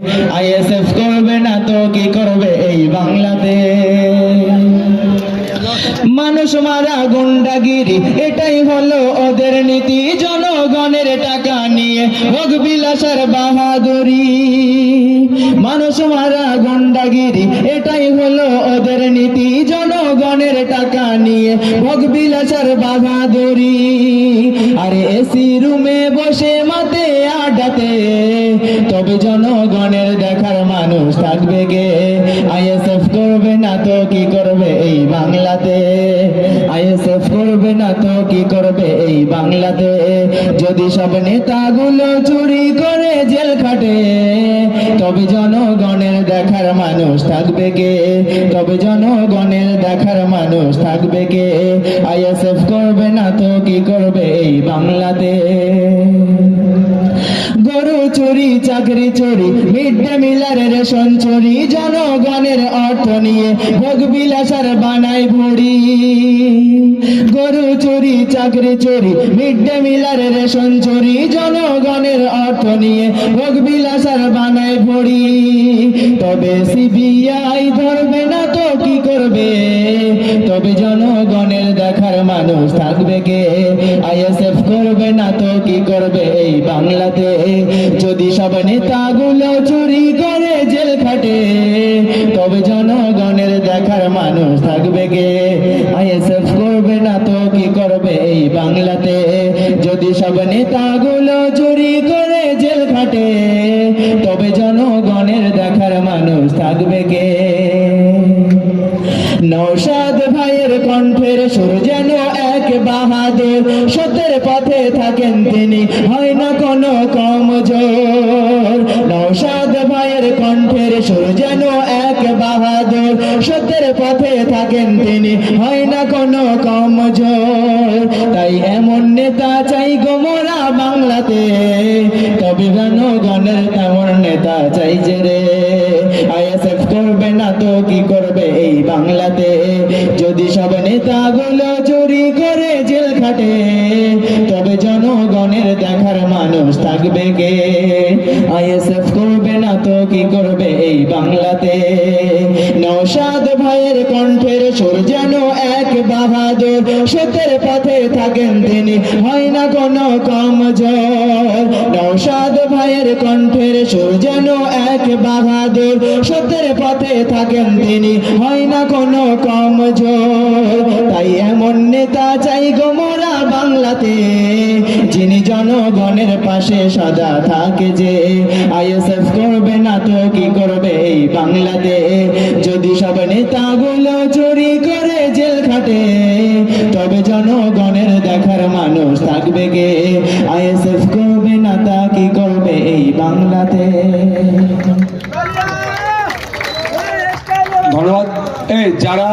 ISF করবে না তো কি করবে এই বাংলাতে? মানুষ মারা গুন্ডাগিরি এটাই হলো ওদের নীতি। জনগণের টাকা নিয়ে ভোগ বিলাসের বাহাদুরি। মানুষ মারা গুন্ডাগিরি এটাই হলো ওদের নীতি। জনগণের টাকা নিয়ে ভোগ বিলাসের বাহাদুরি। আরে এসি রুমে বসে মাতে আড্ডাতে তবে জনগণের দেখার মানুষ থাকবে গে? আইএসএফ করবে না তো কি করবে এই বাংলাতে? আইএসএফ করবে না তো কি করবে এই বাংলাতে? যদি সব নেতাগুলো চুরি করে জেল খাটে তবে জনগণের দেখার মানুষ থাকবে কে? তবে জনগণের দেখার মানুষ থাকবে কে? আইএসএফ করবে না তো কি করবে এই বাংলাতে? গরু চুরি, চাকরি চুরি, মিড ডে মিলের রেশন চুরি। জনগণের অর্থ নিয়ে ভোগ বিলাসের বানাই ভুড়ি। গরু চুরি, চাকরি চুরি, মিড ডে মিলের রেশন চুরি। জনগণের অর্থ নিয়ে ভোগ বিলাসের বানাই ভুড়ি। তবে সিবিআই ধরবে না তো কি করবে? তবে জনগণের দেখার মানুষ থাকবে কে? আইএসএফ করবে না তো কি করবে এই বাংলাতে? যদি সব নেতাগুলো চুরি করে জেল খাটে তবে জনগণের দেখার মানুষ থাকবে কে? আইএসএফ করবে না তো কি করবে এই বাংলাতে? যদি সব নেতাগুলো চুরি করে জেল খাটে তবে জনগণের দেখার মানুষ থাকবে কে? নওশাদ ভাইয়ের কণ্ঠের সুর যেন এক বাহাদুর। সত্যের পথে থাকেন তিনি, হয় না কোনো কমজোর। নওশাদ ভাইয়ের কণ্ঠের সুর যেন এক বাহাদুর। সত্যের পথে থাকেন তিনি, হয় না কোনো কমজোর। তাই এমন নেতা চাই গো মোরা বাংলাতে, তবে জনগণের তেমন নেতা চাই যে রে। আইএসএফ করবে না তো কি করবে এই বাংলাতে? যদি সব নেতাগুলো চুরি করে জেল খাটে তবে জনগণের দেখার মানুষ থাকবে কে? আইএসএফ করবে না তো কি করবে এই বাংলাতে? নওশাদ ভাইয়ের কণ্ঠের সুর যেন এক বাহাদুর। সত্যের পথে থাকেন তিনি, হয় না কোনো কমজোর। নওশাদ ভাইয়ের কণ্ঠের সুর যেন এক বাহাদুর। সত্যের পথে থাকেন তিনি, হয় না কোনো কমজোর। তাই এমন নেতা চাই গো মোরা বাংলাতে, যিনি জনগণের পাশে সদা থাকে যে। আইএসএফ করবে না তো কি করবে এই বাংলাতে? যদি সব নেতাগুলো চুরি করে জেল খাটে তবে জনগণের দেখার মানুষ থাকবে কে? আইএসএফ করবে না তা কি করবে এই বাংলাতে? ধন্যবাদ। এই যারা